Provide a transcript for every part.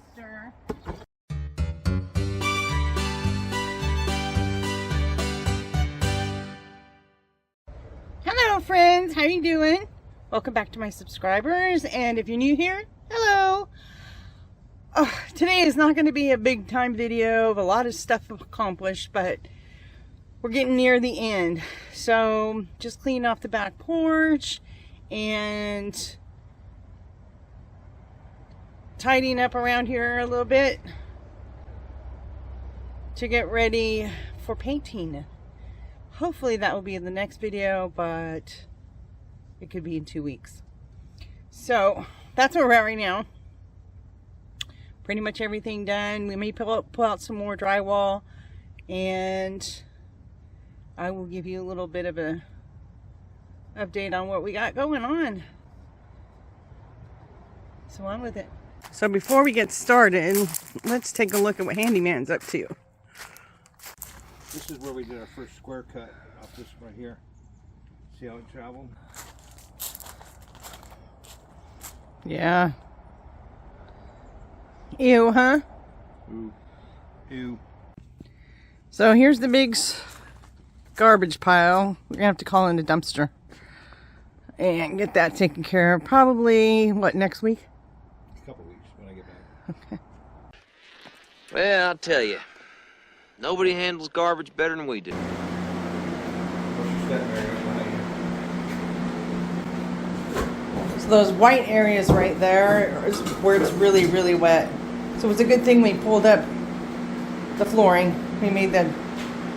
dumpster. Hello friends, how you doing? Welcome back to my subscribers, and if you're new here, hello. Today is not going to be a big time video of a lot of stuff accomplished, but we're getting near the end. So just clean off the back porch and tidying up around here a little bit to get ready for painting. Hopefully that will be in the next video, but it could be in 2 weeks. So that's where we're at right now. Pretty much everything done. We may pull out some more drywall, and I will give you a little bit of a update on what we got going on. So on with it. So before we get started, let's take a look at what Handyman's up to. This is where we did our first square cut off this right here. See how it traveled? Yeah. Ew, huh? Ooh. Ew. So here's the big garbage pile. We're gonna have to call in a dumpster and get that taken care of. Probably, what, next week? A couple weeks when I get back. Okay. Well, I'll tell you, nobody handles garbage better than we do. So those white areas right there is where it's really, really wet. So it was a good thing we pulled up the flooring. We made the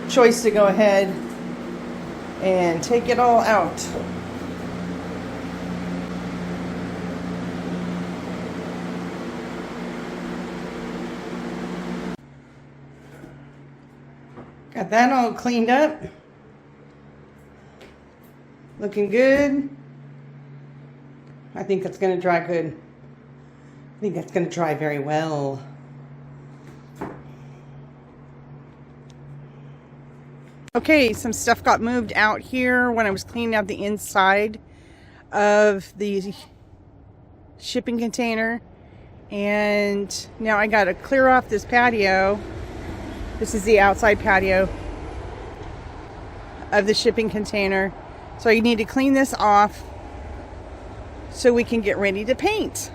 choice to go ahead and take it all out. Got that all cleaned up. Looking good. I think that's going to dry good. I think that's going to dry very well. Okay, some stuff got moved out here when I was cleaning out the inside of the shipping container. And now I got to clear off this patio. This is the outside patio of the shipping container. So you need to clean this off so we can get ready to paint.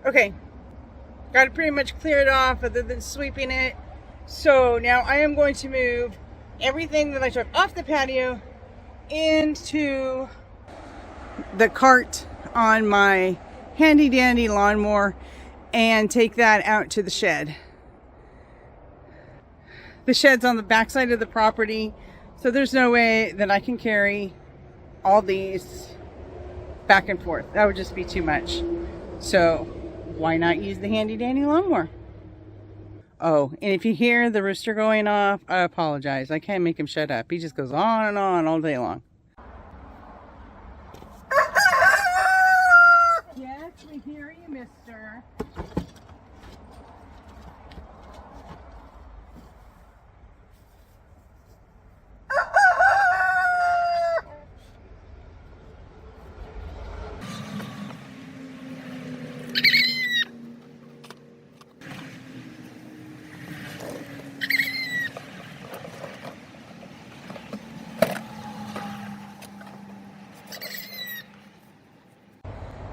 Okay, got it pretty much cleared off other than sweeping it. So now I am going to move everything that I took off the patio into the cart on my handy dandy lawnmower and take that out to the shed. The shed's on the back side of the property, so there's no way that I can carry all these back and forth. That would just be too much. So why not use the handy dandy lawnmower? Oh, and if you hear the rooster going off, I apologize. I can't make him shut up. He just goes on and on all day long. Yes, we hear you, mister.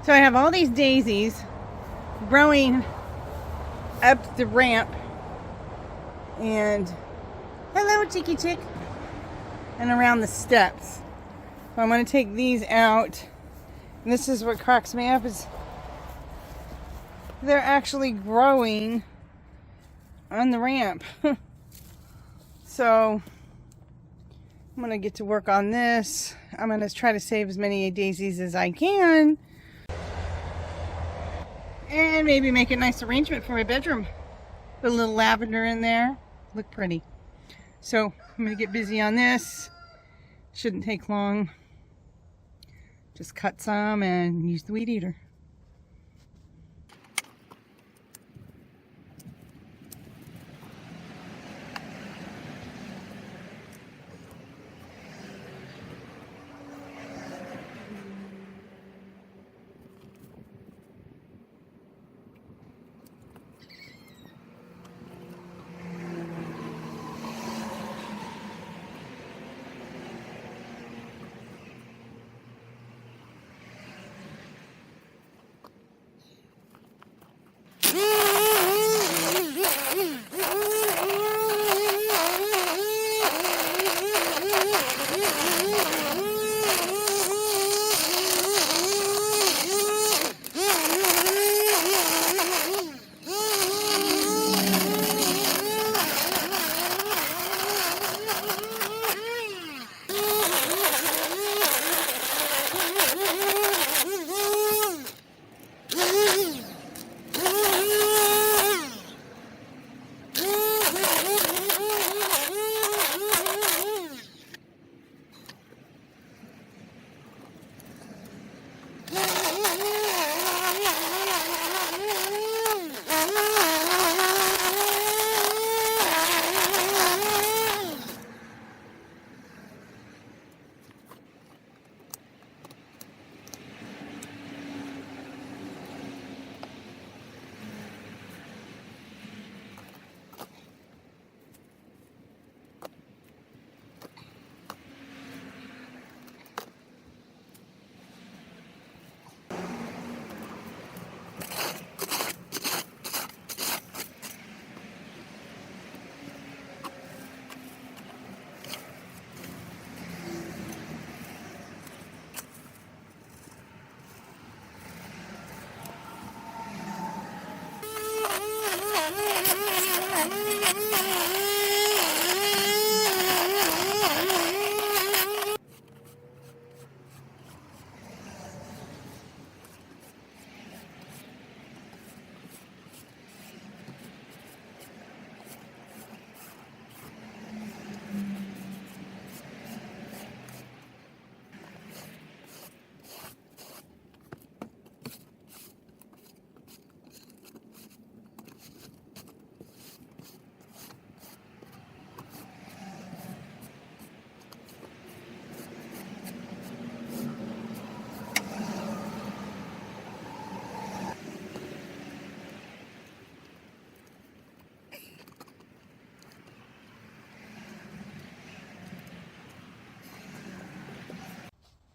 So I have all these daisies growing up the ramp, and hello, chicky chick, and around the steps. So I'm going to take these out, and this is what cracks me up, is they're actually growing on the ramp. So I'm going to get to work on this. I'm going to try to save as many daisies as I can. And maybe make a nice arrangement for my bedroom. Put a little lavender in there. Look pretty. So I'm going to get busy on this. Shouldn't take long. Just cut some and use the weed eater.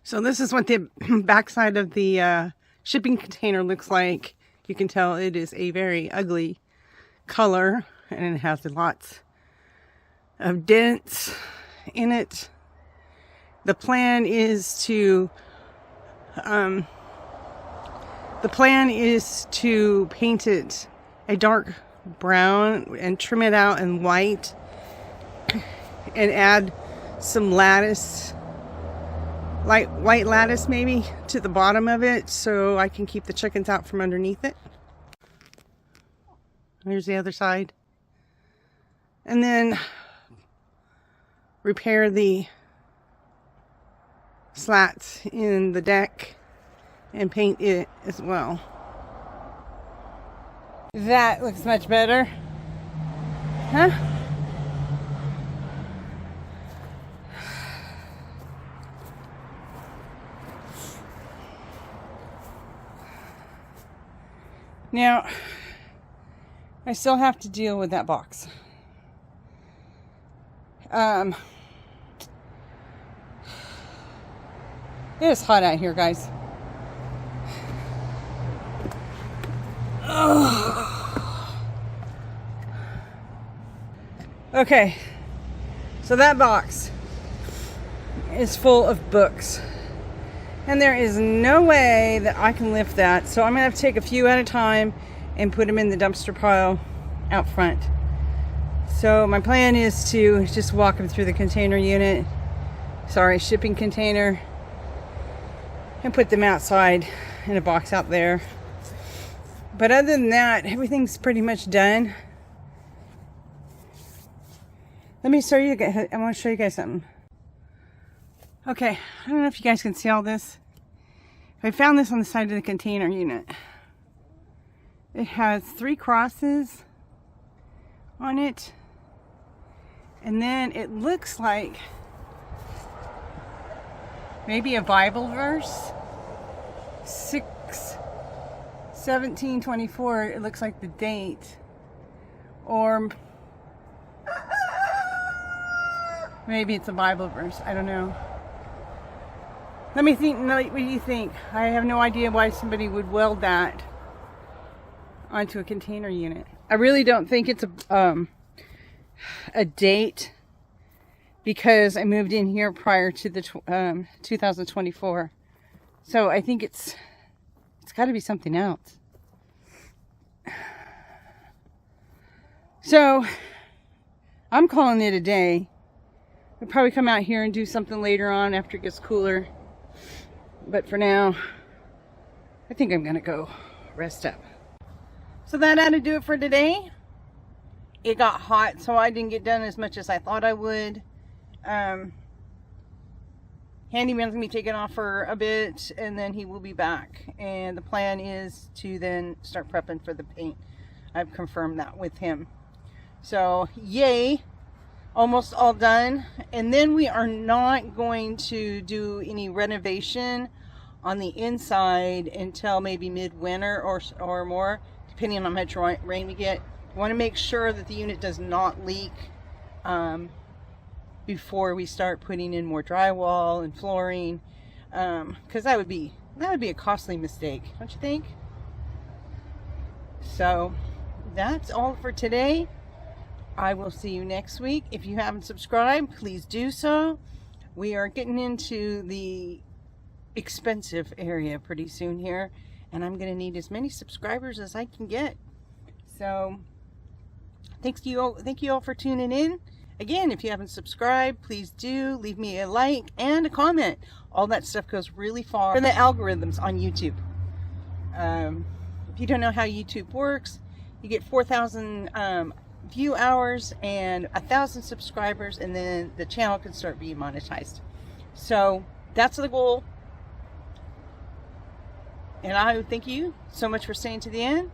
So this is what the backside of the shipping container looks like. You can tell it is a very ugly color, and it has lots of dents in it. The plan is to The plan is to paint it a dark brown and trim it out in white and add some lattice, light white lattice maybe, to the bottom of it so I can keep the chickens out from underneath it. Here's the other side. And then repair the slats in the deck and paint it as well. That looks much better. Huh? Now, I still have to deal with that box. It is hot out here, guys. Okay, so that box is full of books, and there is no way that I can lift that, so I'm gonna have to take a few at a time and put them in the dumpster pile out front. So my plan is to just walk them through the container unit, shipping container, and put them outside in a box out there. But other than that, everything's pretty much done. Let me show you guys, I want to show you guys something. Okay, I don't know if you guys can see all this. I found this on the side of the container unit. It has 3 crosses on it. And then it looks like maybe a Bible verse. 6/17/24, it looks like the date. Or maybe it's a Bible verse, I don't know. Let me think, what do you think? I have no idea why somebody would weld that onto a container unit. I really don't think it's a date, because I moved in here prior to the 2024. So I think it's got to be something else. So I'm calling it a day. We'll probably come out here and do something later on after it gets cooler. But for now, I think I'm gonna go rest up. So that had to do it for today. It got hot, so I didn't get done as much as I thought I would. Handyman's gonna be taken off for a bit, and then he will be back. And the plan is to then start prepping for the paint. I've confirmed that with him. So, yay! Almost all done. And then we are not going to do any renovation on the inside until maybe midwinter or more, depending on how much rain we get. I want to make sure that the unit does not leak before we start putting in more drywall and flooring, because that would be a costly mistake, don't you think? So that's all for today. I will see you next week. If you haven't subscribed, please do so. We are getting into the expensive area pretty soon here, and I'm going to need as many subscribers as I can get. So thank you all for tuning in. Again, if you haven't subscribed, please do leave me a like and a comment. All that stuff goes really far for the algorithms on YouTube. If you don't know how YouTube works, you get 4,000 view hours and 1,000 subscribers, and then the channel can start being monetized. So that's the goal. And I thank you so much for staying to the end.